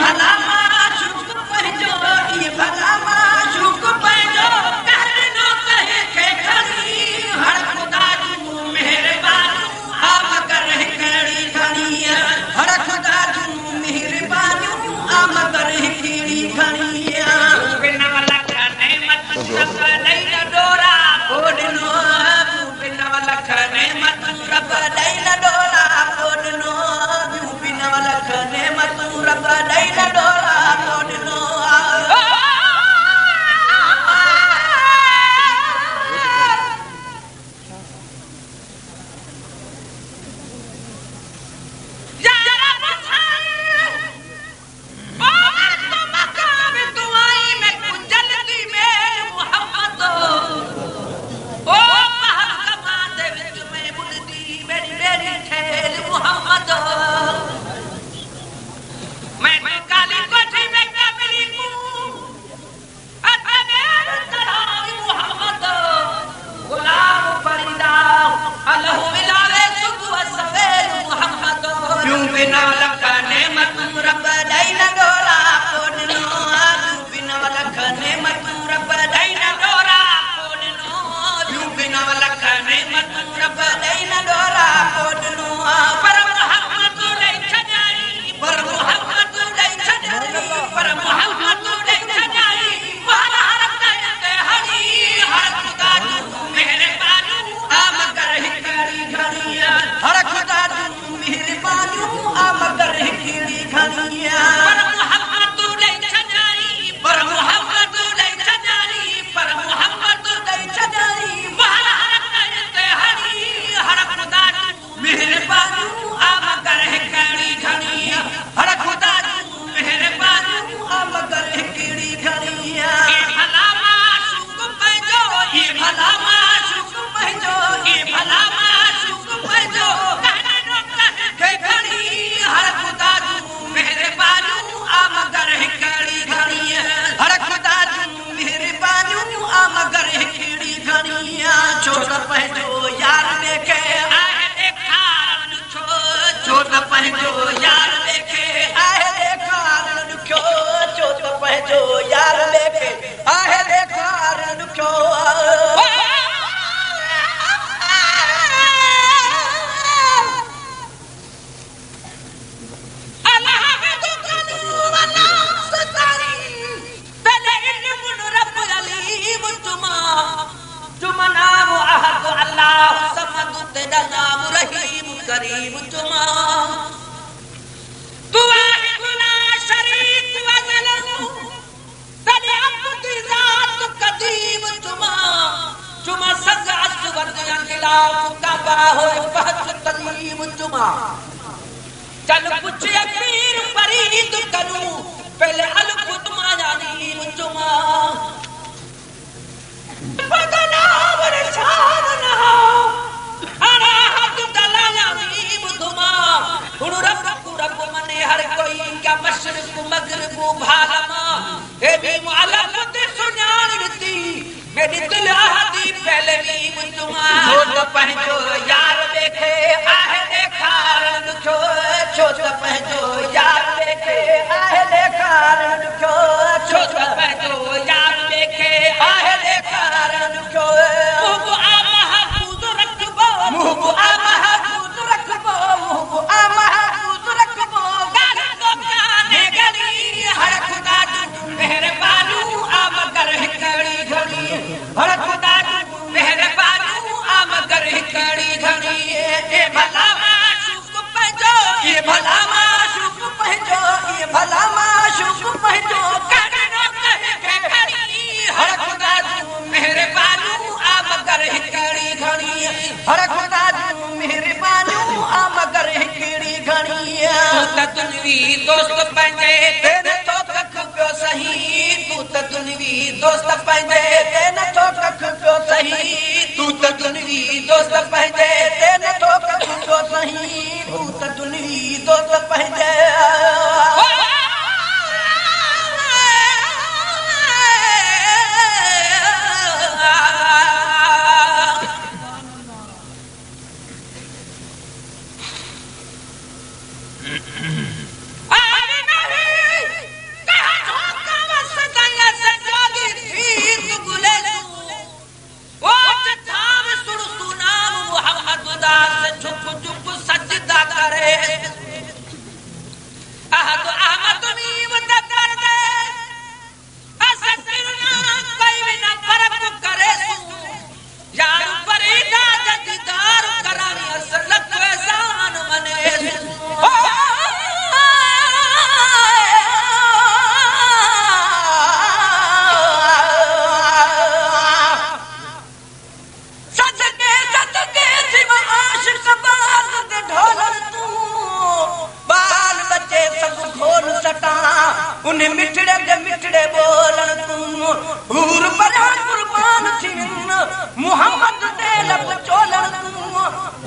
भला माशूक पंहिंजो ये भला माशूक पंहिंजो कहनो कहे के खड़ी हर खुदा जूं मेहरबानी आ मगर हिकड़ी घणी हर खुदा जूं मेहरबानी आ मगर हिकड़ी घणी बिना लख नेमत रब ॾई न डोरा पोॾनो बिना लख नेमत रब ॾई न डोरा पोॾनो बिना लख नेमत रब ॾई न डोरा पोॾनो चल कुछ पीर फरीद करूं पहले अलफ तुमानी मुचुमा बदना वरशान ना अरे हद दलाया नी बुधमा हुन रब मने हर कोई क्या मशरिक मगरिब भालमा ए भी मुअल्लफ ते सुनान दी मेरी दिल आदी पहले नी मुचुमा छोट पंहिंजो यार देखे आहे देखारन छो छोट पंहिंजो यार देखे आहे देखारन छो छोट पंहिंजो यार देखे आहे देखारन छो मुहबो आ महफूज रखबो मुहबो आ महफूज रखबो मुहबो आ महफूज रखबो गाल को काने गली हर खुदा की मेहरबानी आ मगर हिकड़ी घड़ी हर खुदा की मेहरबानी आ मगर हिकड़ी घड़ी ए भला ये भला माशूक पंहिंजो ये भला माशूक पंहिंजो कहनो कहे के खड़ी हर खुदा जूं मेहरबानी आ मगर हिकड़ी घणी हर खुदा जूं मेहरबानी आ मगर हिकड़ी घणी तू त दुनवी दोस्त पंहिंजे तेरे तो कख पियो सही तू त दुनवी दोस्त पंहिंजे तेरे तो कख पियो सही तू त दुनवी दोस्त पंहिंजे तेरे तो कख पियो सही तू त दुनवी दोस्त पंहिंजे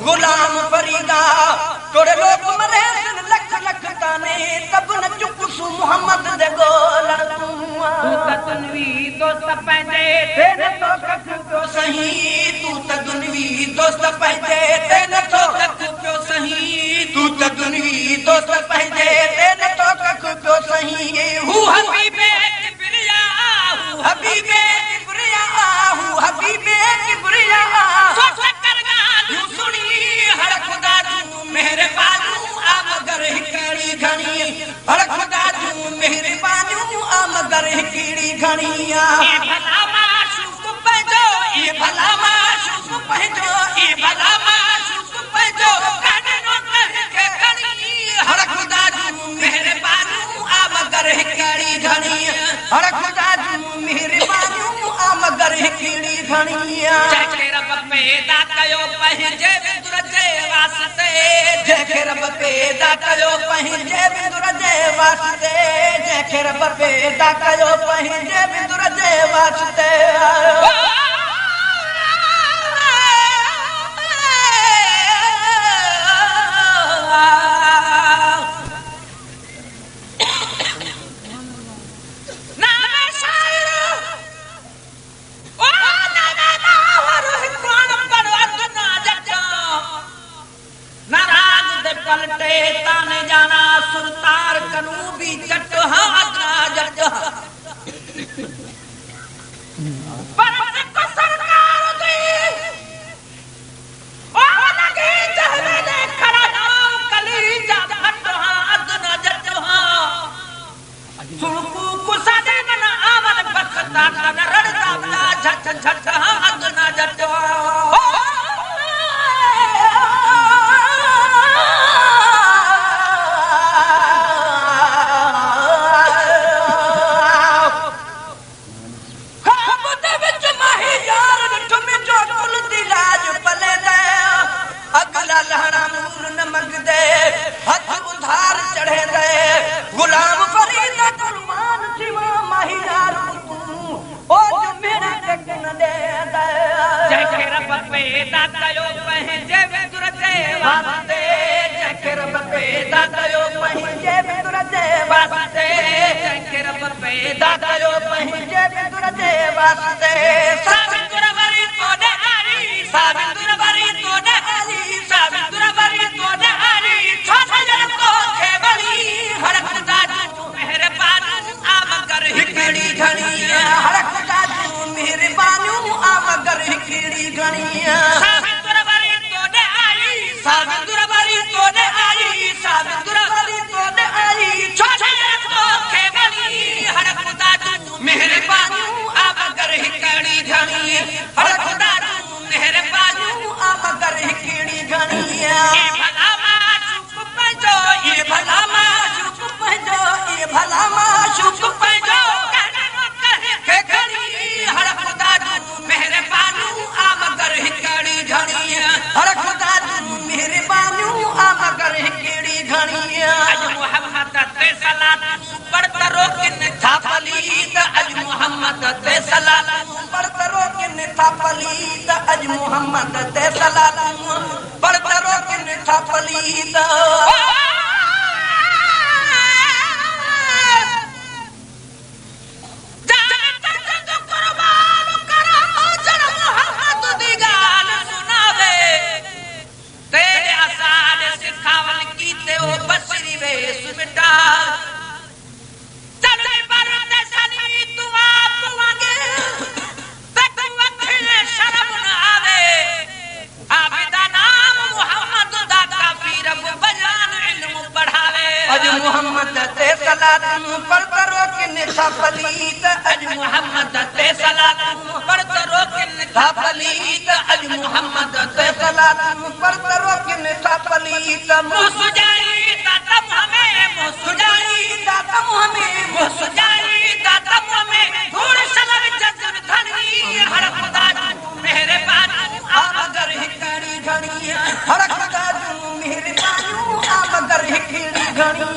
गुलाम फरीदा तोड़े लोग मरे लख लख ताने तब न चुप सु मोहम्मद दे गोलण तू त दुनवी दोस्त पंहिंजे ते नथो कख पियो सही तू त दुनवी दोस्त पंहिंजे ते नथो कख पियो सही तू त दुनवी दोस्त पंहिंजे ते नथो कख पियो सही हू हबीबे किबरिया हू हबीबे किबरिया हू हबीबे किबरिया सोच कर ॻाल्हि सुणी हर खुदा जूं महिरबानियूं आ मगर हिकिड़ी घणी हर खुदा जूं महिरबानियूं आ मगर हिकिड़ी घणी भला माशूक पंहिंजो ये भला माशूक पंहिंजो ये भला माशूक पंहिंजो कानून के घणी हर खुदा जूं महिरबानियूं आ मगर हिकिड़ी घणी हर खुदा जूं महिरबानियूं आ मगर हिकिड़ी घणी जंहिंखे रब पैदा कयो पंहिंजे विंदुर जे वास्ते जंहिंखे रब पैदा कयो पंहिंजे विंदुर जे वास्ते जंहिंखे रब पैदा कयो पंहिंजे विंदुर जे वास्ते पलटे ताने जाना सुरतार कनू भी जट हादरा जट पर को सरकार दी ओ लगे जहवे ने खड़ा नाम कली जा फट हादरा जट सुरकू कुसादे न आवन बखता न रड़दा झट झट हादरा जट गुलाम फरीद कुर्बान सिवा महियार तू ओ जो मेरा कन दे जंहिंखे रब पैदा कयो पंहिंजे विंदुर जे वास्ते जंहिंखे रब पैदा कयो पंहिंजे विंदुर जे वास्ते जंहिंखे रब पैदा कयो पंहिंजे विंदुर जे वास्ते साबिंदुर वरी तोड़े आली साबिंदुर वरी तोड़े आली साबिंदुर वरी तोड़े आली छो जन तो खे बली हर खुदा जूं महिरबानियूं आ मगर हिकिड़ी घणी हर खुदा जूं महिरबानियूं आ मगर हिकिड़ी घणी साबिंदुर वरी तोड़े आली साबिंदुर वरी तोड़े आली साबिंदुर वरी तोड़े आली छो जन तो खे बली हर खुदा जूं महिरबानियूं आ मगर हिकिड़ी घणी हर खुदा जूं महिरबानियूं आ मगर हिकिड़ी घणी भला माशूक पंहिंजो ये भला माशूक पंहिंजो ये भला माशूक पंहिंजो के घणी हर खुदा जूं महिरबानियूं आ मगर हिकिड़ी घणी हर खुदा जूं महिरबानियूं आ मगर हिकिड़ी घणी अज मोहम्मद ते सलात पढ़त रोकिन था पलीत अज मोहम्मद ते सलात पढ़त रोकिन था पलीत अज मोहम्मद ते सलात पढ़त रोकिन था पलीत मोहम्मद ते सलात पढ़त रोकिन था पलीत अज मोहम्मद ते सलात पढ़त रोकिन था पलीत अज मोहम्मद ते सलात पढ़त रोकिन था पलीत मुसजाई दातम हमें मुसजाई दातम हमें मुसजाई दातम हमें धूड़ सलग जजुन धनी हर खुदा जूं महिरबानियूं आ मगर हिकिड़ी घणी हर खुदा जूं महिरबानियूं आ मगर हिकिड़ी घणी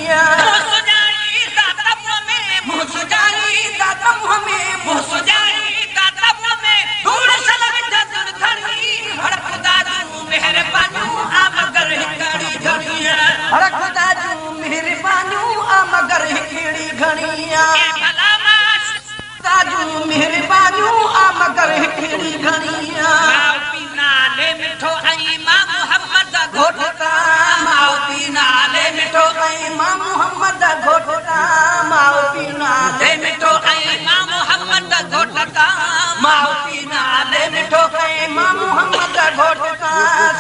मुसजाई दातम हमें मुसजाई दातम हमें धूड़ सलग जजुन धनी हर खुदा जूं महिरबानियूं माउती नाले मिठो कई मां मोहम्मद घोटका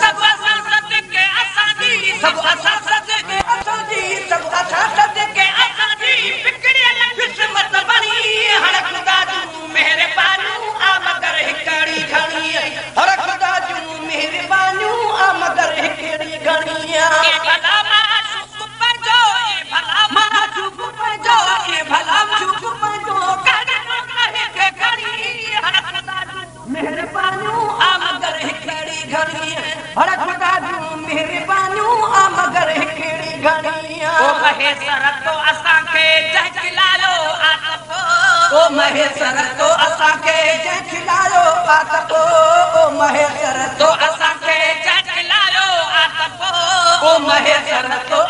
सब असा सदके असांजी सब असा सदके असांजी सब असा सदके असांजी पिकड़ियल किस्मत बणी हर खुदा जूं मेहरबानियूं आ मगर हिकड़ी घणी हर खुदा जूं मेहरबानियूं आ मगर हिकड़ी घणी ए भला मां चुप पंजो ए भला मां चुप पंजो ए भला चुप पंजो मेहरबानियूं आ मगर हिकड़ी घणी हर खुदा जूं मेहरबानियूं आ मगर हिकड़ी घणी ओ महेश्वर तो असां खे जंहिं खिलायो आतप ओ महेश्वर तो असां खे जंहिं खिलायो आतप ओ महेश्वर तो असां खे जंहिं खिलायो आतप ओ महेश्वर तो